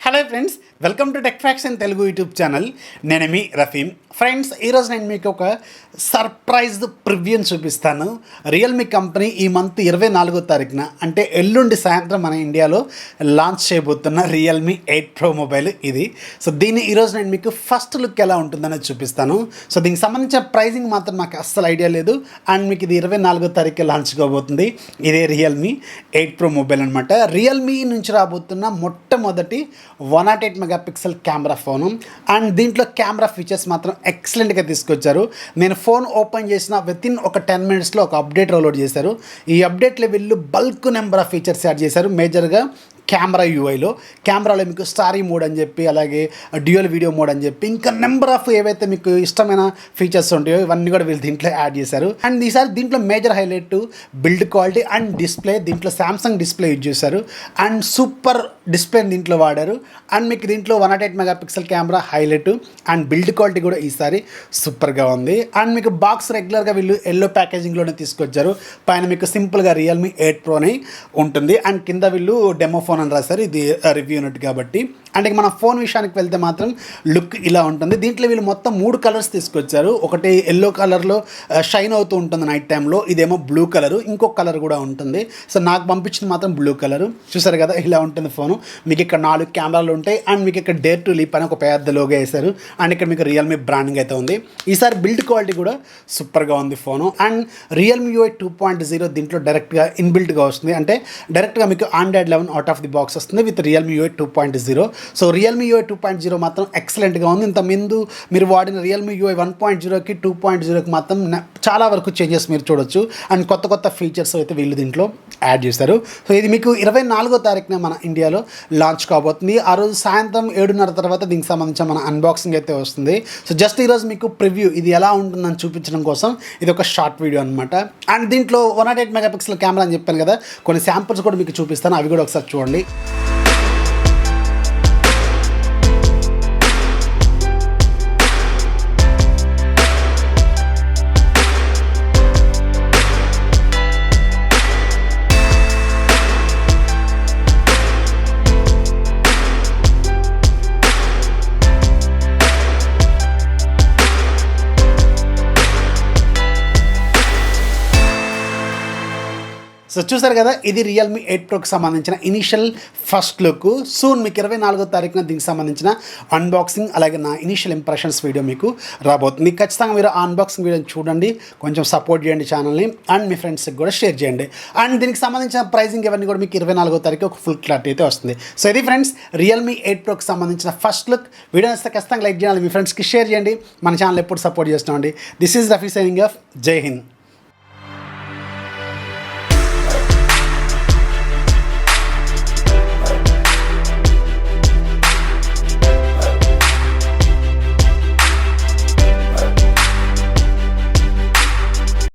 Hello friends, welcome to TechFox in Telugu YouTube channel. నేను మీ Rafeem. Friends, ఈరోజు నేను మీకు ఒక సర్ప్రైజ్ ప్రివ్యూని చూపిస్తాను. రియల్మీ కంపెనీ ఈ మంత్ 24వ తారీఖున అంటే ఎల్లుండి సాయంత్రం మన ఇండియాలో లాంచ్ చేయబోతున్న రియల్మీ 8 Pro మొబైల్ ఇది. సో దీన్ని ఈరోజు నేను మీకు ఫస్ట్ లుక్ ఎలా ఉంటుందనేది చూపిస్తాను. సో దీనికి సంబంధించిన ప్రైజింగ్ మాత్రం నాకు అస్సలు ఐడియా లేదు. అండ్ మీకు ఇది 24వ తారీఖు లాంచ్ కాబోతుంది. ఇదే రియల్మీ 8 Pro మొబైల్ అనమాట. రియల్మీ నుంచి రాబోతున్న మొట్టమొదటి 108 మెగాపిక్సెల్ కెమెరా ఫోను. అండ్ దీంట్లో కెమెరా ఫీచర్స్ మాత్రం ఎక్సలెంట్గా తీసుకొచ్చారు. నేను ఫోన్ ఓపెన్ చేసిన వితిన్ ఒక 10 మినిట్స్లో ఒక అప్డేట్ డౌన్లోడ్ చేశారు. ఈ అప్డేట్లో వీళ్ళు bulk number of features add చేశారు. మేజర్గా కెమెరాలో మీకు స్టారీ మోడ్ అని చెప్పి, అలాగే డ్యూయల్ వీడియో మోడ్ అని చెప్పి, ఇంకా నెంబర్ ఆఫ్ ఏవైతే మీకు ఇష్టమైన ఫీచర్స్ ఉంటాయో ఇవన్నీ కూడా వీళ్ళు దీంట్లో యాడ్ చేశారు. అండ్ ఈసారి దీంట్లో major highlight build quality and display. దీంట్లో సామ్సంగ్ డిస్ప్లే యూజ్ చేశారు అండ్ సూపర్ డిస్ప్లే దీంట్లో వాడారు. అండ్ మీకు దీంట్లో 108 megapixel camera highlight and build quality కూడా ఈసారి సూపర్గా ఉంది. అండ్ మీకు బాక్స్ రెగ్యులర్గా వీళ్ళు ఎల్లో ప్యాకేజింగ్లోనే తీసుకొచ్చారు. పైన మీకు సింపుల్గా రియల్మీ 8 Pro అని ఉంటుంది. అండ్ కింద వీళ్ళు డెమో ఫోన్ అని రాశారు, ఇది రివ్యూ యూనిట్ కాబట్టి. అంటే మన ఫోన్ విషయానికి వెళ్తే మాత్రం లుక్ ఇలా ఉంటుంది. దీంట్లో వీళ్ళు మొత్తం 3 కలర్స్ తీసుకొచ్చారు. ఒకటి ఎల్లో కలర్లో షైన్ అవుతూ ఉంటుంది నైట్ టైంలో, ఇదేమో బ్లూ కలరు, ఇంకొక కలర్ కూడా ఉంటుంది. సో నాకు పంపించింది మాత్రం బ్లూ కలరు. చూసారు కదా, ఇలా ఉంటుంది ఫోను. మీకు ఇక్కడ 4 కెమెరాలు ఉంటాయి. అండ్ మీకు ఇక్కడ డేర్ టు లీప్ అని ఒక పెద్ద లోగో వేశారు. అండ్ ఇక్కడ మీకు రియల్మీ బ్రాండింగ్ అయితే ఉంది. ఈసారి బిల్డ్ క్వాలిటీ కూడా సూపర్గా ఉంది ఫోను. అండ్ రియల్మీ UI 2.0 దీంట్లో డైరెక్ట్గా ఇన్బిల్ట్గా వస్తుంది. అంటే డైరెక్ట్గా మీకు Android 11 out of the box వస్తుంది with Realme UI 2.0. So Realme UI 2.0 మాత్రం ఎక్సలెంట్గా ఉంది. ఇంతకుముందు మీరు వాడిన రియల్మీ UI 1.0కి 2.0కి మాత్రం చాలా వరకు చేంజెస్ మీరు చూడొచ్చు. అండ్ కొత్త కొత్త ఫీచర్స్ అయితే వీళ్ళు దీంట్లో యాడ్ చేశారు. సో ఇది మీకు 24వ తారీఖున మన ఇండియాలో లాంచ్ కాబోతుంది. ఆ రోజు సాయంత్రం 7:30 తర్వాత దీనికి సంబంధించిన మన అన్బాక్సింగ్ అయితే వస్తుంది. సో జస్ట్ ఈరోజు మీకు ప్రివ్యూ ఇది ఎలా ఉంటుందని చూపించడం కోసం ఇది ఒక షార్ట్ వీడియో అనమాట. అండ్ దీంట్లో 108 మెగాపిక్సెల్ కెమెరా అని చెప్పాను కదా, కొన్ని శాంపుల్స్ కూడా మీకు చూపిస్తాను, అవి కూడా ఒకసారి చూడండి. సో చూసారు కదా, ఇది రియల్మీ 8 Proకి సంబంధించిన ఇనిషియల్ ఫస్ట్ లుక్. సూన్ మీకు 24వ తారీఖున దీనికి సంబంధించిన అన్బాక్సింగ్ అలాగే నా ఇనిషియల్ ఇంప్రెషన్స్ వీడియో మీకు రాబోతుంది. ఖచ్చితంగా మీరు అన్బాక్సింగ్ వీడియోని చూడండి, కొంచెం సపోర్ట్ చేయండి ఛానల్ని. అండ్ మీ ఫ్రెండ్స్కి కూడా షేర్ చేయండి. అండ్ దీనికి సంబంధించిన ప్రైజింగ్ ఇవన్నీ కూడా మీకు 24వ తారీఖు ఒక ఫుల్ క్లారిటీ అయితే వస్తుంది. సో ఇది ఫ్రెండ్స్ రియల్మీ 8 Proకి సంబంధించిన ఫస్ట్ లుక్. వీడియో వస్తే ఖచ్చితంగా లైక్ చేయాలి, మీ ఫ్రెండ్స్కి షేర్ చేయండి. మన ఛానల్ ఎప్పుడు సపోర్ట్ చేస్తున్నామండి. This is Rafi signing off. జై హింద్.